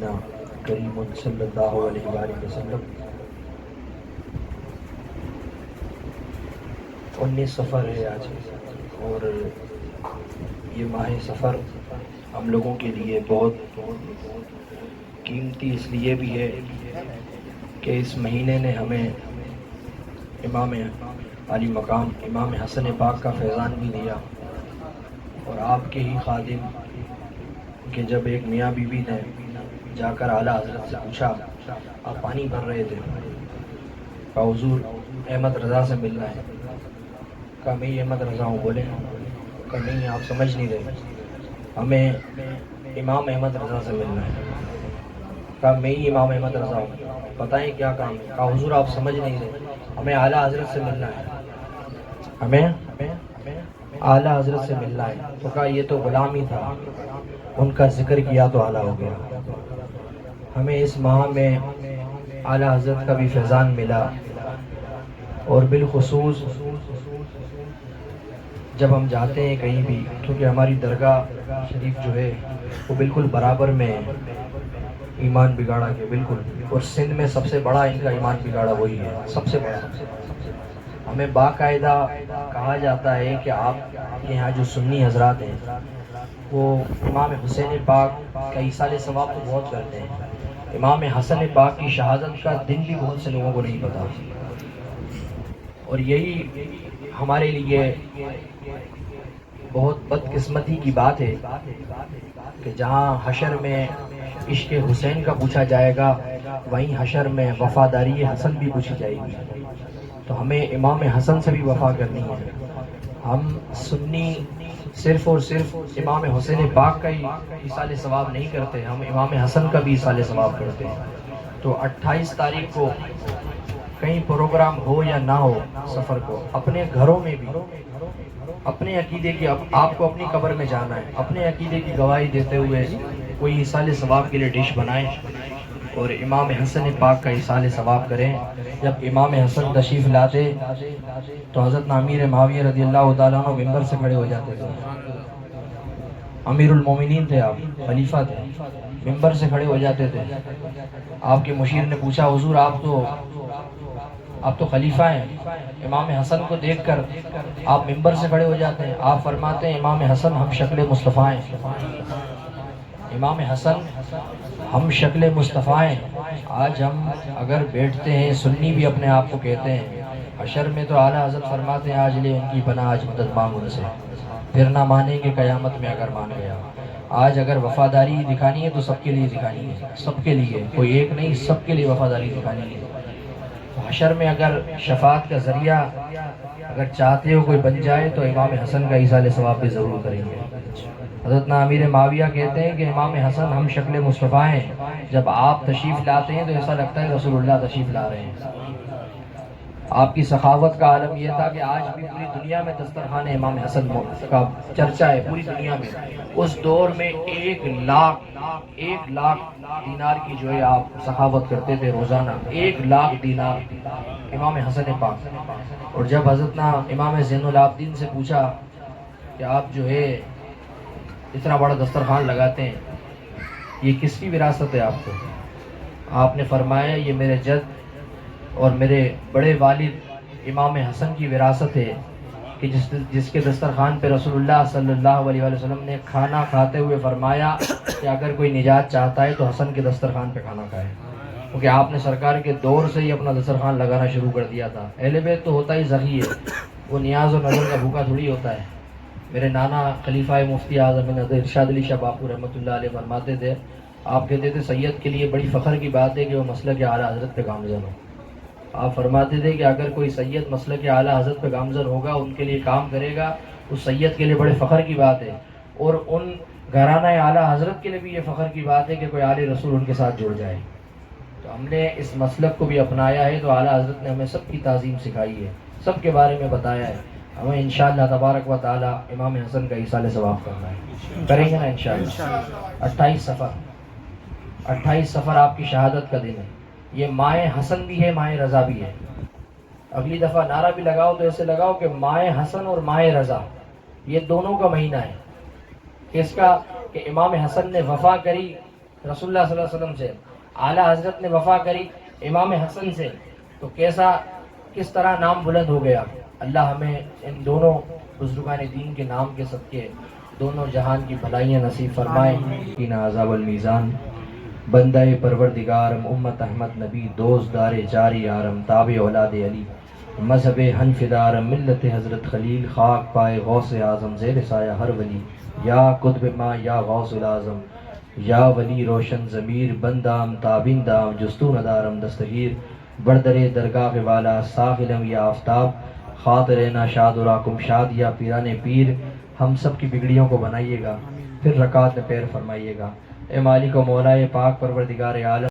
کریم صلی اللہ علیہ وآلہ وسلم 19 سفر ہے آج، اور یہ ماہ سفر ہم لوگوں کے لیے بہت قیمتی اس لیے بھی ہے کہ اس مہینے نے ہمیں امام علی مقام امام حسن پاک کا فیضان بھی دیا، اور آپ کے ہی خادم کہ جب ایک میاں بیوی نے جا کر اعلیٰ حضرت سے پوچھا، آپ پانی بھر رہے تھے، کہا حضور احمد رضا سے ملنا ہے، کہا میں ہی احمد رضا ہوں، بولے، کہا نہیں آپ سمجھ نہیں رہے، ہمیں امام احمد رضا سے ملنا ہے، کہا میں ہی امام احمد رضا ہوں، بتائیں کیا کام ہے، کہا حضور آپ سمجھ نہیں رہے، ہمیں اعلیٰ حضرت سے ملنا ہے، ہمیں اعلیٰ حضرت سے ملنا ہے، تو کہا یہ تو غلام ہی تھا، ان کا ذکر کیا تو اعلیٰ ہو گیا۔ ہمیں اس ماہ میں اعلیٰ حضرت کا بھی فیضان ملا، اور بالخصوص جب ہم جاتے ہیں کہیں بھی، کیونکہ ہماری درگاہ شریف جو ہے وہ بالکل برابر میں ایمان بگاڑا کے بالکل، اور سندھ میں سب سے بڑا ان کا ایمان بگاڑا وہی ہے، سب سے بڑا۔ ہمیں باقاعدہ کہا جاتا ہے کہ آپ کے یہاں جو سنی حضرات ہیں وہ امام حسین پاک کا ایصال ثواب تو بہت کرتے ہیں، امام حسن پاک کی شہادت کا دن بھی بہت سے لوگوں کو نہیں پتا، اور یہی ہمارے لیے بہت بدقسمتی کی بات ہے کہ جہاں حشر میں عشق حسین کا پوچھا جائے گا، وہیں حشر میں وفاداری حسن بھی پوچھی جائے گی، تو ہمیں امام حسن سے بھی وفا کرنی ہے۔ ہم سنی صرف اور صرف امام حسین پاک کا ہی ایصال ثواب نہیں کرتے، ہم امام حسن کا بھی ایصال ثواب کرتے ہیں۔ تو 28 تاریخ کو کہیں پروگرام ہو یا نہ ہو، سفر کو اپنے گھروں میں بھی اپنے عقیدے کی، آپ کو اپنی قبر میں جانا ہے، اپنے عقیدے کی گواہی دیتے ہوئے کوئی ایصال ثواب کے لیے ڈش بنائیں اور امام حسن پاک کا ایصال ثواب کریں۔ جب امام حسن تشریف لاتے تو حضرت امیر معاویہ رضی اللہ تعالیٰ عنہ ممبر سے کھڑے ہو جاتے تھے، امیر المومنین تھے آپ، خلیفہ تھے، ممبر سے کھڑے ہو جاتے تھے۔ آپ کے مشیر نے پوچھا حضور آپ تو خلیفہ ہیں، امام حسن کو دیکھ کر آپ ممبر سے کھڑے ہو جاتے ہیں، آپ فرماتے ہیں امام حسن ہم شکل مصطفیٰ ہیں، امام حسن ہم شکل مصطفیٰ ہیں۔ آج ہم اگر بیٹھتے ہیں، سنی بھی اپنے آپ کو کہتے ہیں، حشر میں تو اعلیٰ حضرت فرماتے ہیں آج لے ان کی پناہ، آج مدد مانگ ان سے، پھر نہ مانیں گے قیامت میں اگر مان گیا۔ آج اگر وفاداری دکھانی ہے تو سب کے لیے دکھانی ہے، سب کے لیے، کوئی ایک نہیں، سب کے لیے وفاداری دکھانی ہے۔ حشر میں اگر شفاعت کا ذریعہ اگر چاہتے ہو کوئی بن جائے تو امام حسن کا ایصال ثواب بھی ضرور کریں گے۔ حضرت امیر معاویہ کہتے ہیں کہ امام حسن ہم شکل مصطفیٰ ہیں، جب آپ تشریف لاتے ہیں تو ایسا لگتا ہے رسول اللہ تشریف لا رہے ہیں۔ آپ کی سخاوت کا عالم یہ تھا کہ آج بھی پوری دنیا میں دسترخوان امام حسن کا چرچا ہے، پوری دنیا میں۔ اس دور میں 1,00,000 دینار کی جو ہے آپ سخاوت کرتے تھے روزانہ، 1,00,000 دینار امام حسن پاک۔ اور جب حضرت امام زین العابدین سے پوچھا کہ آپ جو ہے اتنا بڑا دسترخوان لگاتے ہیں، یہ کس کی وراثت ہے آپ کو؟ آپ نے فرمایا یہ میرے جد اور میرے بڑے والد امام حسن کی وراثت ہے، کہ جس کے دسترخوان پہ رسول اللہ صلی اللہ علیہ وسلم نے کھانا کھاتے ہوئے فرمایا کہ اگر کوئی نجات چاہتا ہے تو حسن کے دسترخوان پہ کھانا کھائے، کیونکہ آپ نے سرکار کے دور سے ہی اپنا دسترخوان لگانا شروع کر دیا تھا۔ اہل بیت تو ہوتا ہی ذکی ہے، وہ نیاز و نظر کا بھوکا تھوڑی ہوتا ہے۔ میرے نانا خلیفہ مفتی اعظم ارشاد علی شاہ باپو رحمۃ اللہ علیہ فرماتے تھے، آپ کہتے تھے سید کے لیے بڑی فخر کی بات ہے کہ وہ مسلک اعلیٰ حضرت پہ گامزن ہو۔ آپ فرماتے تھے کہ اگر کوئی سید مسلک اعلیٰ حضرت پہ گامزن ہوگا، ان کے لیے کام کرے گا، اس سید کے لیے بڑے فخر کی بات ہے، اور ان گھرانہ اعلیٰ حضرت کے لیے بھی یہ فخر کی بات ہے کہ کوئی اعلی رسول ان کے ساتھ جڑ جائے۔ تو ہم نے اس مسلک کو بھی اپنایا ہے، تو اعلیٰ حضرت نے ہمیں سب کی تعظیم سکھائی ہے، سب کے بارے میں بتایا ہے، ہمیں انشاءاللہ تبارک و تعالی امام حسن کا ایصال ثواب کرنا ہے، کریں گے نا انشاءاللہ۔ 28 سفر آپ کی شہادت کا دن ہے، یہ ماہ حسن بھی ہے، ماہ رضا بھی ہے۔ اگلی دفعہ نعرہ بھی لگاؤ تو ایسے لگاؤ کہ ماہ حسن اور ماہ رضا یہ دونوں کا مہینہ ہے، اس کا کہ امام حسن نے وفا کری رسول اللہ صلی اللہ علیہ وسلم سے، اعلیٰ حضرت نے وفا کری امام حسن سے، تو کس طرح نام بلند ہو گیا۔ اللہ ہمیں ان دونوں بزرگان دین کے نام کے صدقے دونوں جہان کی بھلائیاں نصیب فرمائے۔ قنا عذاب المیزان، بندہ پروردگارم، امت احمد نبی، دوست دار جاری آرم، تابع اولاد علی، مذہب حنف دارم، ملت حضرت خلیل، خاک پائے غوث اعظم، زیر سایہ ہر ولی، یا قطب ما یا غوث العظم، یا ولی روشن ضمیر، بندام تابندام، جستو ندارم دستگیر، بردر درگاہ والا، ساغلم یا آفتاب، خاطر ناشاد راکم شاد، یا پیران پیر، ہم سب کی بگڑیوں کو بنائیے گا، پھر رکعت میں پیر فرمائیے گا۔ اے مالک و مولا پاک پروردگار عالم،